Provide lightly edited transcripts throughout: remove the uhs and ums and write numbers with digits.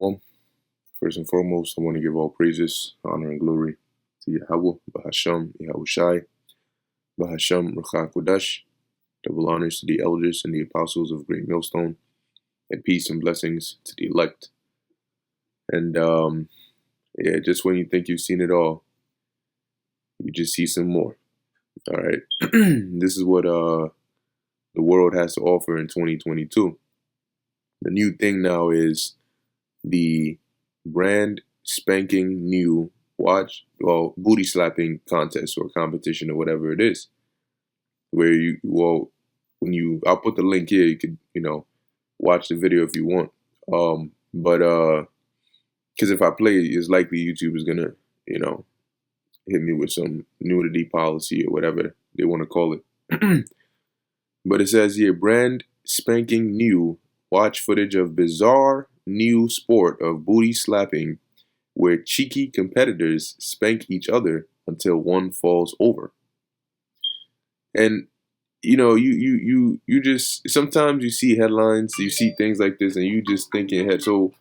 Well, first and foremost, I want to give all praises, honor, and glory to Yahweh, Bahasham, Yahushai, Bahasham, Ruach Kodesh. Double honors to the elders and the apostles of Great Millstone, and peace and blessings to the elect. And yeah, just when you think you've seen it all, you just see some more. All right, this is what the world has to offer in 2022. The new thing now is the brand spanking new booty slapping contest or competition or whatever it is, where I'll put the link here, you could watch the video if you want. But because if I play it, it's likely YouTube is gonna hit me with some nudity policy or whatever they want to call it. But it says here, brand spanking new, watch footage of bizarre new sport of booty slapping where cheeky competitors spank each other until one falls over. And you just sometimes you see headlines, you see things like this, and you just think in your head, so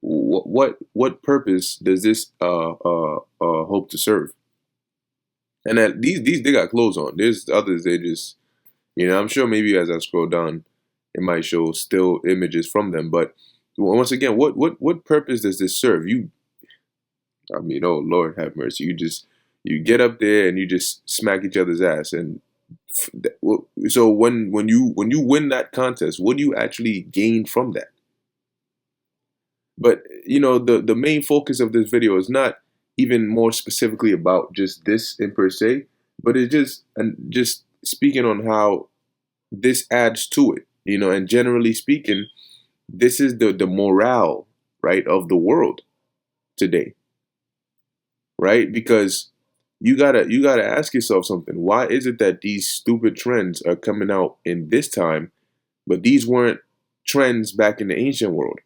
what purpose does this hope to serve? And that these they got clothes on. There's others they just I'm sure maybe as I scroll down, it might show still images from them. But once again, what purpose does this serve? Oh Lord have mercy. You get up there and you just smack each other's ass. And so when you win that contest, what do you actually gain from that? But the main focus of this video is not even more specifically about just this in per se, but it's just speaking on how this adds to it, and generally speaking, this is the morale, right, of the world today, right? Because you gotta ask yourself something. Why is it that these stupid trends are coming out in this time, but these weren't trends back in the ancient world?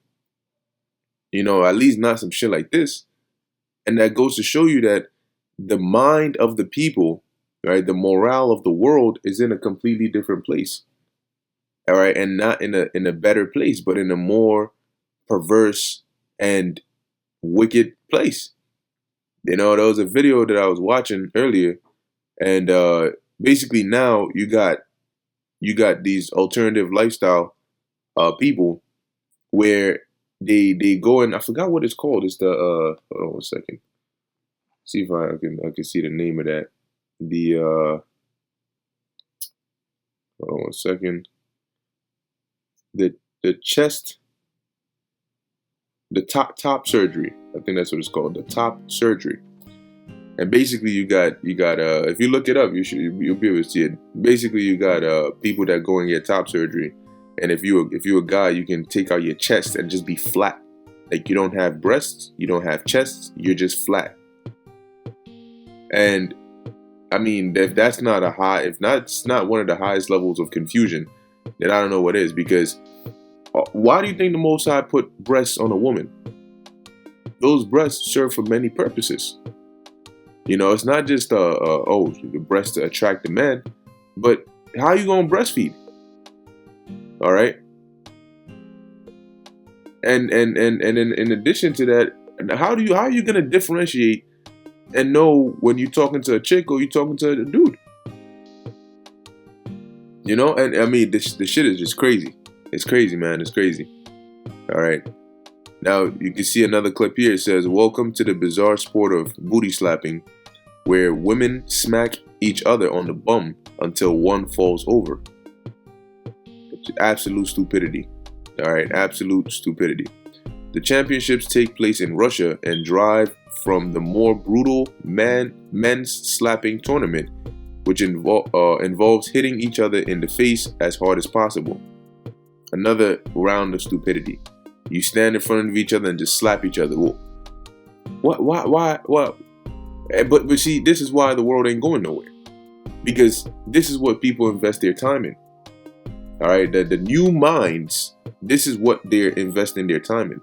At least not some shit like this. And that goes to show you that the mind of the people, right, the morale of the world is in a completely different place. All right, and not in a better place, but in a more perverse and wicked place. There was a video that I was watching earlier, and basically now you got these alternative lifestyle people where they go, and I forgot what it's called. It's the hold on a second. See if I can see the name of that. The hold on a second. The chest, the top surgery. I think that's what it's called. The top surgery. And basically you got if you look it up, you'll be able to see it. Basically you got people that go and get top surgery. And if you're a guy, you can take out your chest and just be flat. Like you don't have breasts, you don't have chests, you're just flat. And I mean, if that's not if that's not one of the highest levels of confusion, then I don't know what is. Because why do you think the Most High put breasts on a woman? Those breasts serve for many purposes. It's not just the breasts to attract the man, but how are you gonna breastfeed? All right. And in addition to that, how are you gonna differentiate and know when you're talking to a chick or you're talking to a dude? And I mean this shit is just crazy. It's crazy, man. It's crazy. All right. Now you can see another clip here. It says, "Welcome to the bizarre sport of booty slapping, where women smack each other on the bum until one falls over." It's absolute stupidity. All right, absolute stupidity. The championships take place in Russia and derive from the more brutal men's slapping tournament, which involves hitting each other in the face as hard as possible. Another round of stupidity. You stand in front of each other and just slap each other. What? Why? But see, this is why the world ain't going nowhere. Because this is what people invest their time in. All right, the new minds, this is what they're investing their time in.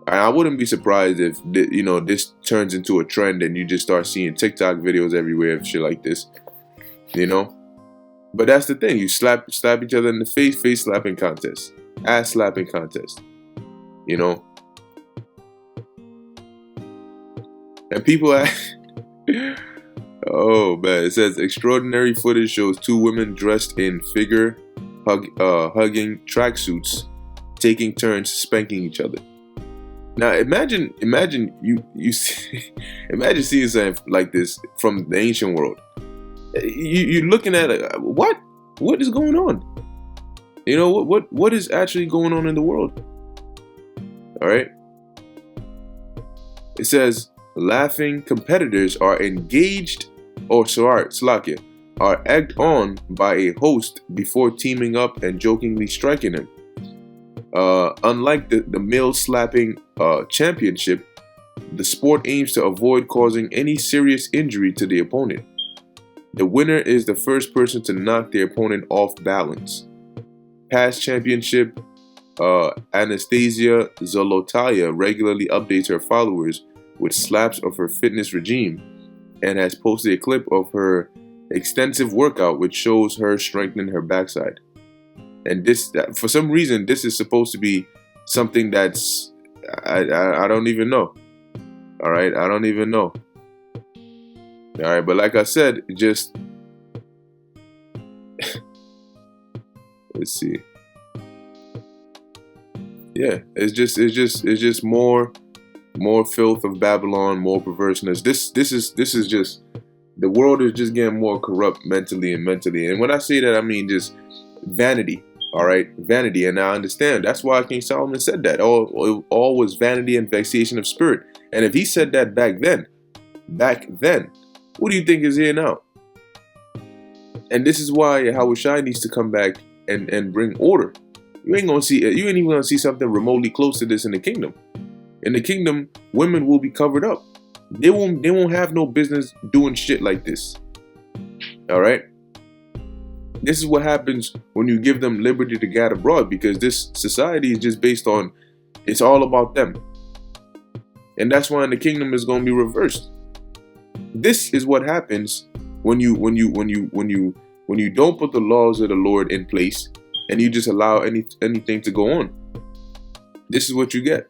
I wouldn't be surprised if this turns into a trend and you just start seeing TikTok videos everywhere of shit like this. But that's the thing. You slap each other in the face slapping contest, ass slapping contest. And people oh man, it says extraordinary footage shows two women dressed in hugging tracksuits, taking turns spanking each other. Now imagine you see, imagine seeing something like this from the ancient world. You're looking at what is going on? You know what is actually going on in the world? All right. It says laughing competitors are engaged, or Slakia, are egged on by a host before teaming up and jokingly striking him. Unlike the male slapping championship, the sport aims to avoid causing any serious injury to the opponent. The winner is the first person to knock their opponent off balance. Past championship Anastasia Zolotaya regularly updates her followers with slaps of her fitness regime and has posted a clip of her extensive workout which shows her strengthening her backside. And for some reason, this is supposed to be something that's I don't even know. All right, I don't even know. All right, but like I said, just let's see. Yeah, it's just more filth of Babylon, more perverseness. This is just, the world is just getting more corrupt mentally. And when I say that, I mean just vanity. All right, vanity. And I understand that's why King Solomon said that all was vanity and vexation of spirit. And if he said that back then, what do you think is here now? And this is why Yahushua needs to come back and bring order. You ain't even gonna see something remotely close to this in the kingdom. In the kingdom, women will be covered up. They won't have no business doing shit like this. All right. This is what happens when you give them liberty to gad abroad, because this society is just based on, it's all about them. And that's why in the kingdom is going to be reversed. This is what happens when you don't put the laws of the Lord in place and you just allow anything to go on. This is what you get.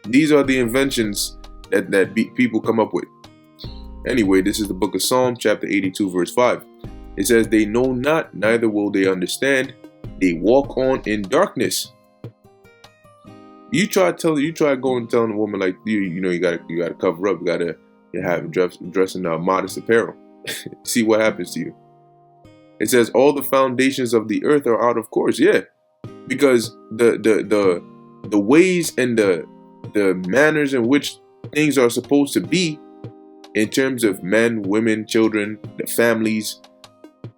These are the inventions that people come up with. Anyway, this is the book of Psalm, chapter 82, verse 5. It says, they know not, neither will they understand. They walk on in darkness. You try going and telling a woman like you gotta cover up, you gotta have dress in modest apparel. See what happens to you. It says all the foundations of the earth are out of course. Yeah, because the ways and the manners in which things are supposed to be, in terms of men, women, children, the families.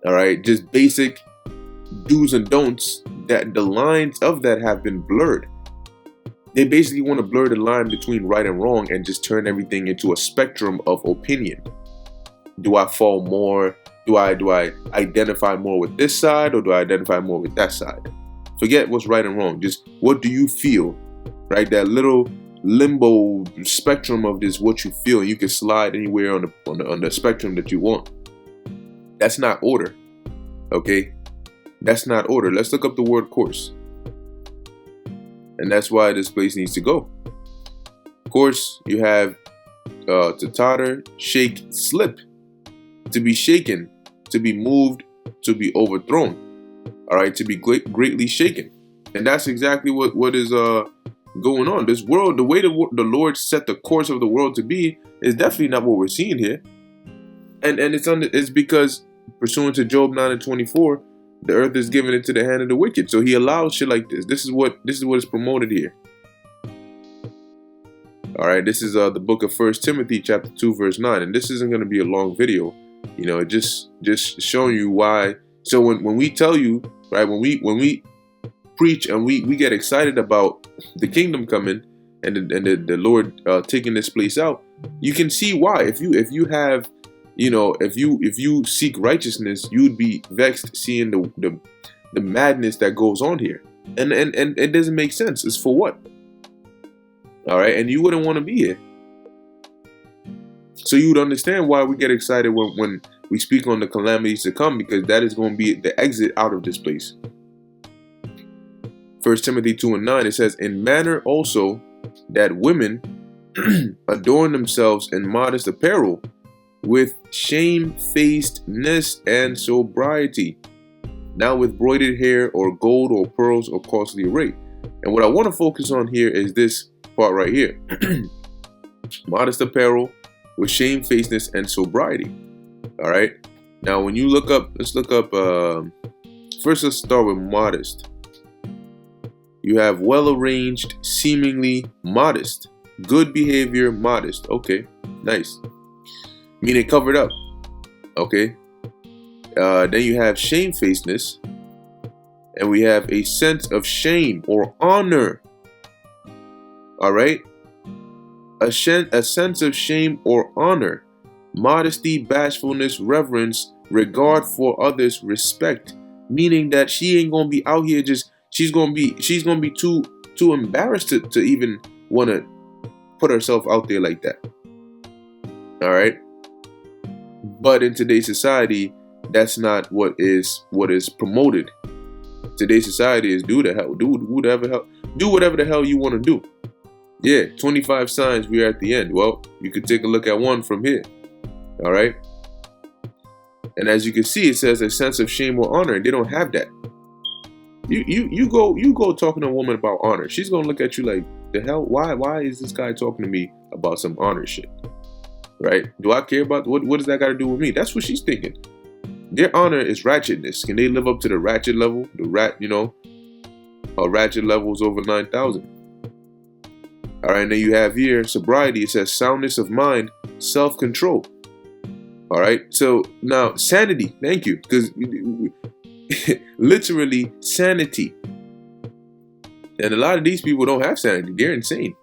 All right, just basic do's and don'ts, that the lines of that have been blurred. They basically want to blur the line between right and wrong and just turn everything into a spectrum of opinion. Do I fall more? Do I identify more with this side, or do I identify more with that side? Forget what's right and wrong. Just what do you feel? Right? That little limbo spectrum of this, what you feel. You can slide anywhere on the spectrum that you want. That's not order. Okay? That's not order. Let's look up the word course. And that's why this place needs to go. Course, you have to totter, shake, slip. To be shaken, to be moved, to be overthrown. All right, to be greatly shaken. And that's exactly what is going on. This world, the way the Lord set the course of the world to be, is definitely not what we're seeing here. And it's because, pursuant to Job 9:24, the earth is given into the hand of the wicked. So he allows shit like this. This is what is promoted here. All right, this is the book of 1 Timothy chapter 2 verse 9, and this isn't going to be a long video. You know, just showing you why. So when we tell you, right, when we preach and we get excited about the kingdom coming and the Lord taking this place out, you can see why. If you have, you know, if you seek righteousness, you'd be vexed seeing the madness that goes on here, and it doesn't make sense. It's for what? All right, and you wouldn't want to be here. So you would understand why we get excited when we speak on the calamities to come, because that is going to be the exit out of this place. 1 Timothy 2:9, it says, in manner also that women adorn themselves in modest apparel with shamefacedness and sobriety, not with broided hair or gold or pearls or costly array. And what I want to focus on here is this part right here. Modest apparel with shamefacedness and sobriety. All right. Now, when you look up, let's look up, first let's start with modest. You have well-arranged, seemingly modest, good behavior, modest. Okay, nice. Meaning covered up. Okay. Then you have shamefacedness, and we have a sense of shame or honor. All right. A sense of shame or honor, modesty, bashfulness, reverence, regard for others, respect. Meaning that she ain't gonna be out here just. She's gonna be too embarrassed to even want to put herself out there like that. All right. But in today's society, that's not what is promoted. Today's society is do whatever the hell you want to do. Yeah, 25 signs, we are at the end. Well, you could take a look at one from here. All right. And as you can see, it says a sense of shame or honor. They don't have that. You go talking to a woman about honor. She's gonna look at you like, the hell? Why is this guy talking to me about some honor shit? Right? Do I care about what does that got to do with me? That's what she's thinking. Their honor is ratchetness. Can they live up to the ratchet level? Ratchet level is over 9,000. All right, and then you have here sobriety. It says soundness of mind, self-control. All right, so now sanity. Thank you, because literally sanity. And a lot of these people don't have sanity. They're insane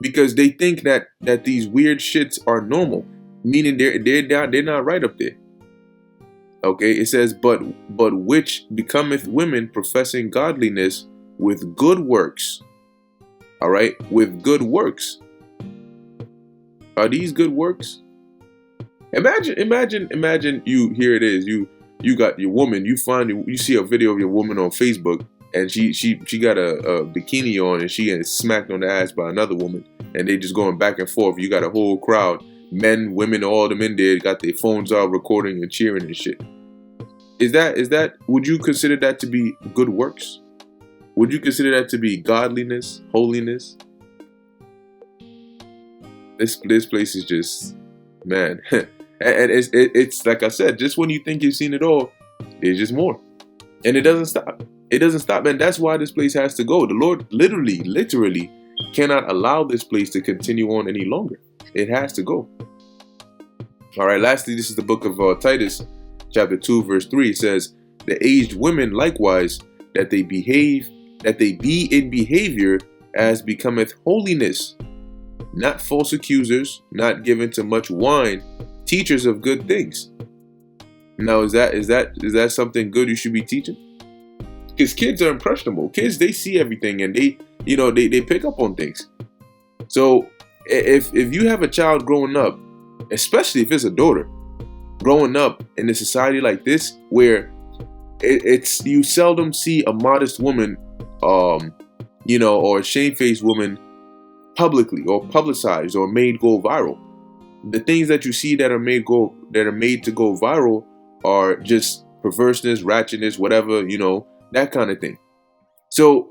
because they think that these weird shits are normal, meaning they're not right up there. Okay, it says, but which becometh women professing godliness with good works. All right, with good works. Are these good works? Imagine you, here it is, you got your woman, you see a video of your woman on Facebook, and she got a bikini on, and she getting smacked on the ass by another woman, and they just going back and forth. You got a whole crowd, men, women, all them in there, got their phones out recording and cheering and shit. Is that would you consider that to be good works? Would you consider that to be godliness, holiness? This place is just, man. And it's like I said, just when you think you've seen it all, there's just more. And it doesn't stop. It doesn't stop. And that's why this place has to go. The Lord literally cannot allow this place to continue on any longer. It has to go. All right. Lastly, this is the book of Titus, chapter 2, verse 3. It says, the aged women likewise, that they be in behavior as becometh holiness, not false accusers, not given to much wine, teachers of good things. Now, is that something good you should be teaching? Because kids are impressionable. Kids, they see everything, and they pick up on things. So if you have a child growing up, especially if it's a daughter, growing up in a society like this, where it's you seldom see a modest woman, or a shamefaced woman publicly or publicized or made go viral. The things that you see that are made to go viral are just perverseness, ratchetness, whatever, that kind of thing. So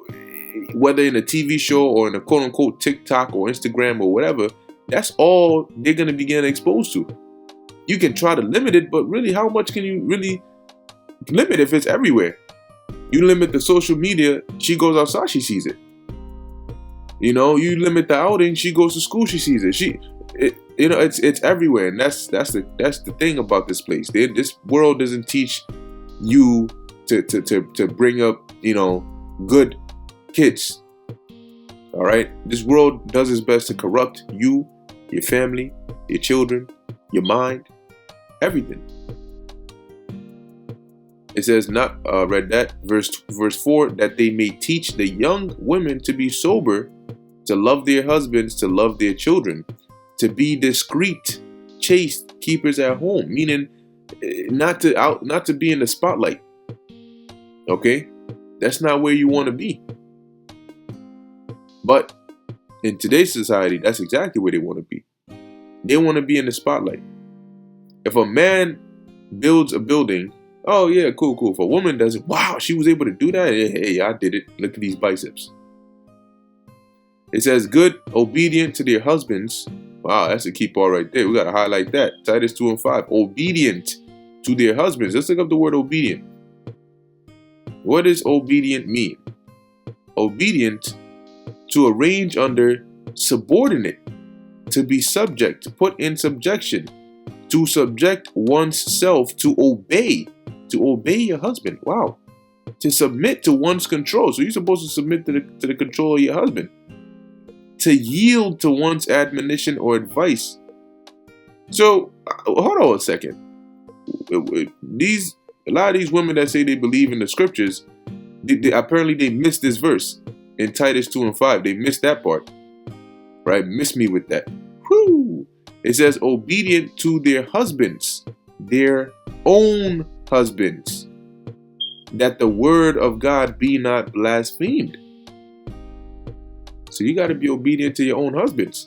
whether in a TV show or in a quote unquote TikTok or Instagram or whatever, that's all they're going to be getting exposed to. You can try to limit it, but really, how much can you really limit if it's everywhere? You limit the social media, she goes outside, she sees it. You limit the outing, she goes to school, she sees it. It's everywhere, and that's the thing about this place. This world doesn't teach you to bring up good kids. All right, this world does its best to corrupt you, your family, your children, your mind, everything. It says, not read that verse 4, that they may teach the young women to be sober, to love their husbands, to love their children, to be discreet, chaste, keepers at home, meaning not to be in the spotlight. Okay, that's not where you want to be. But in today's society, that's exactly where they want to be. They want to be in the spotlight. If a man builds a building, oh yeah, cool. If a woman does it, wow, she was able to do that. Hey, I did it. Look at these biceps. It says, good, obedient to their husbands. Wow, that's a key part right there. We got to highlight that. Titus 2 and 5. Obedient to their husbands. Let's look up the word obedient. What does obedient mean? Obedient, to arrange under, subordinate, to be subject, to put in subjection, to subject one's self, to obey your husband. Wow. To submit to one's control. So you're supposed to submit to the control of your husband. To yield to one's admonition or advice. So, hold on a second. A lot of these women that say they believe in the scriptures, apparently they missed this verse in Titus 2 and 5. They missed that part. Right? Miss me with that. Whew. It says, obedient to their husbands, their own husbands, that the word of God be not blasphemed. So you got to be obedient to your own husbands,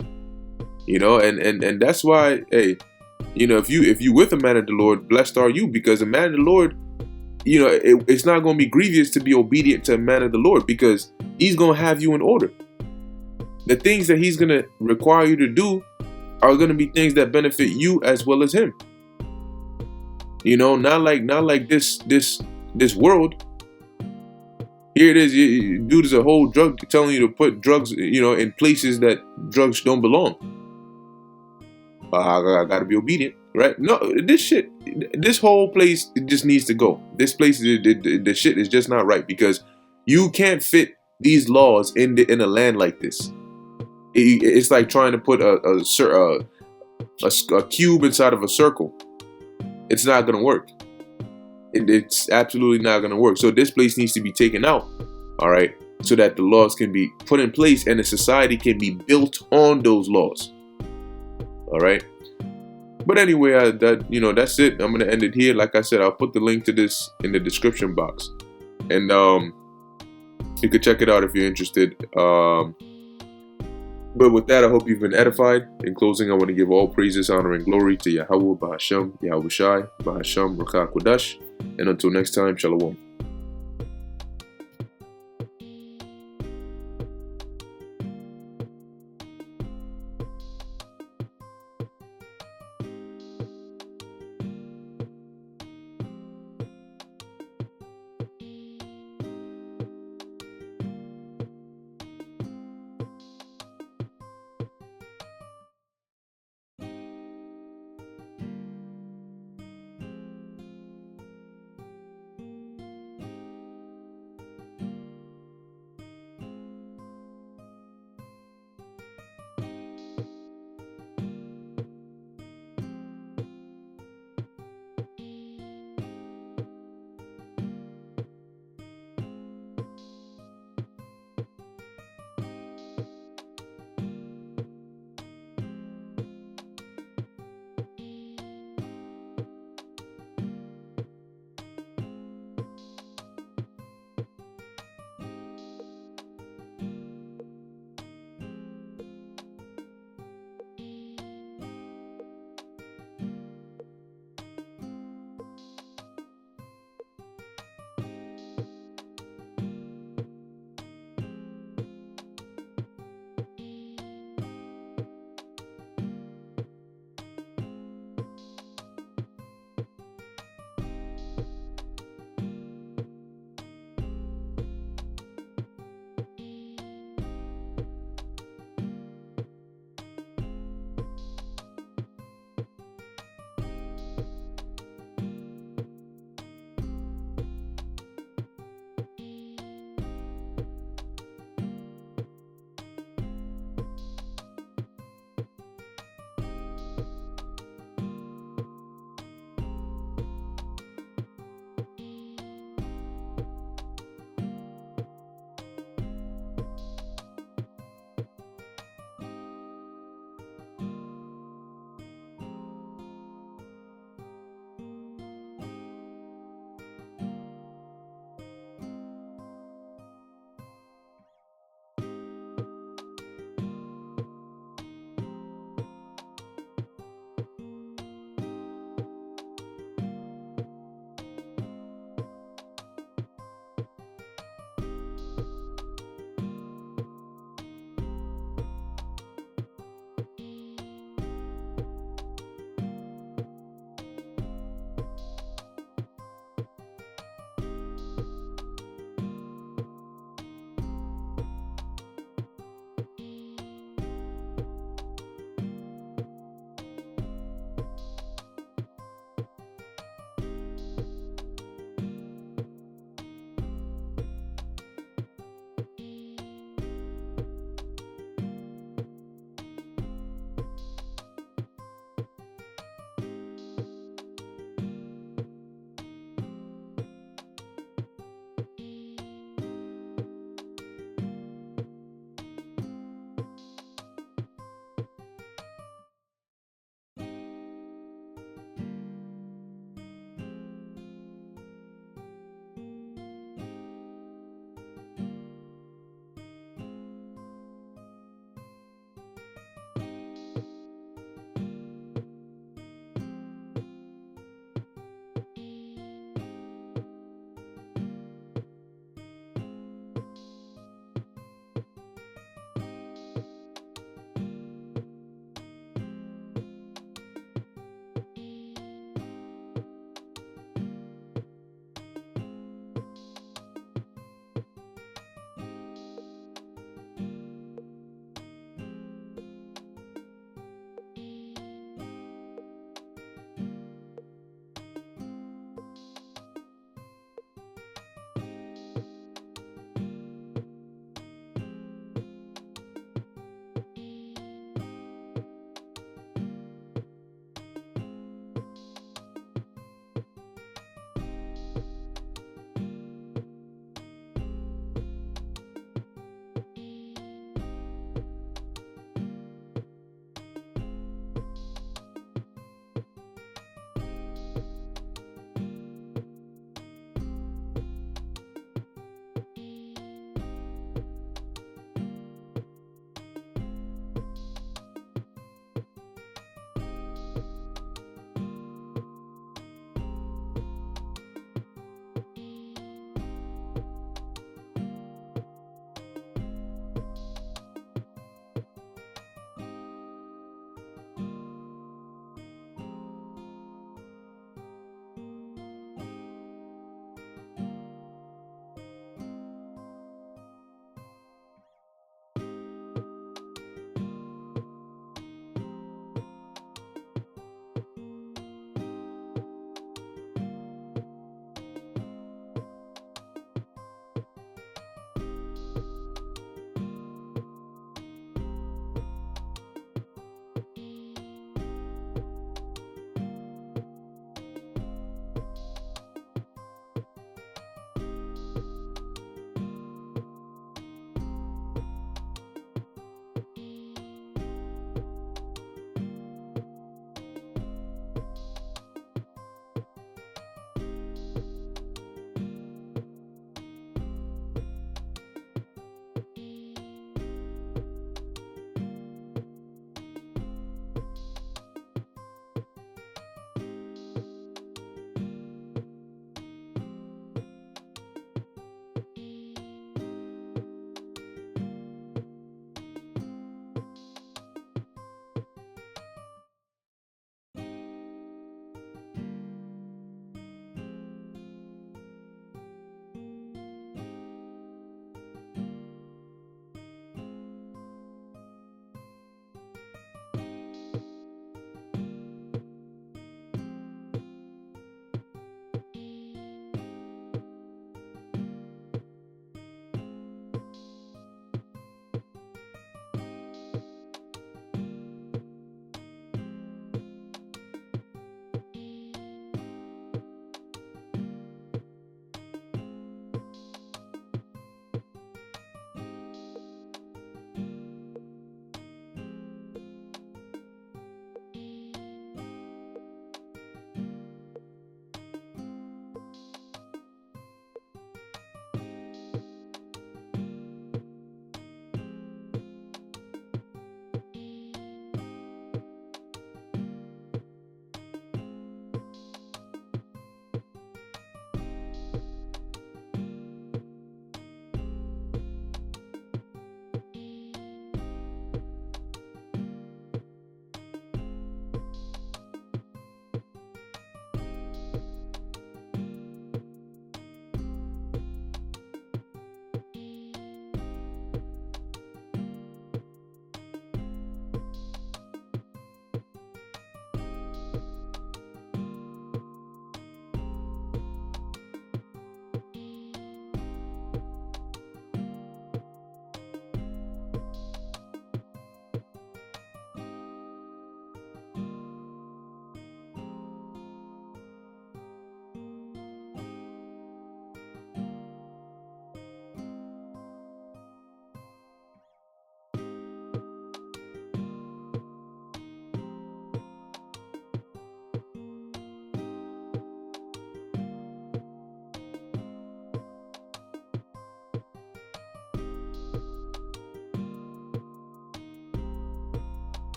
and that's why, hey, if you with a man of the Lord, blessed are you, because a man of the Lord, it's not going to be grievous to be obedient to a man of the Lord, because he's going to have you in order. The things that he's going to require you to do are going to be things that benefit you as well as him. Not like this world. Here it is, dude is a whole drug telling you to put drugs, in places that drugs don't belong. I gotta be obedient, right? No, this whole place, it just needs to go. This place, the shit is just not right, because you can't fit these laws in a land like this. It's like trying to put a cube inside of a circle. It's not gonna work. It's absolutely not going to work. So this place needs to be taken out, all right, so that the laws can be put in place and the society can be built on those laws, all right. But anyway, that's it. I'm going to end it here. Like I said, I'll put the link to this in the description box, and you could check it out if you're interested. But with that, I hope you've been edified. In closing, I want to give all praises, honor, and glory to Yahweh, Bahasham, Yahushai, Bahasham, Rakha Kodash. And until next time, Shalom.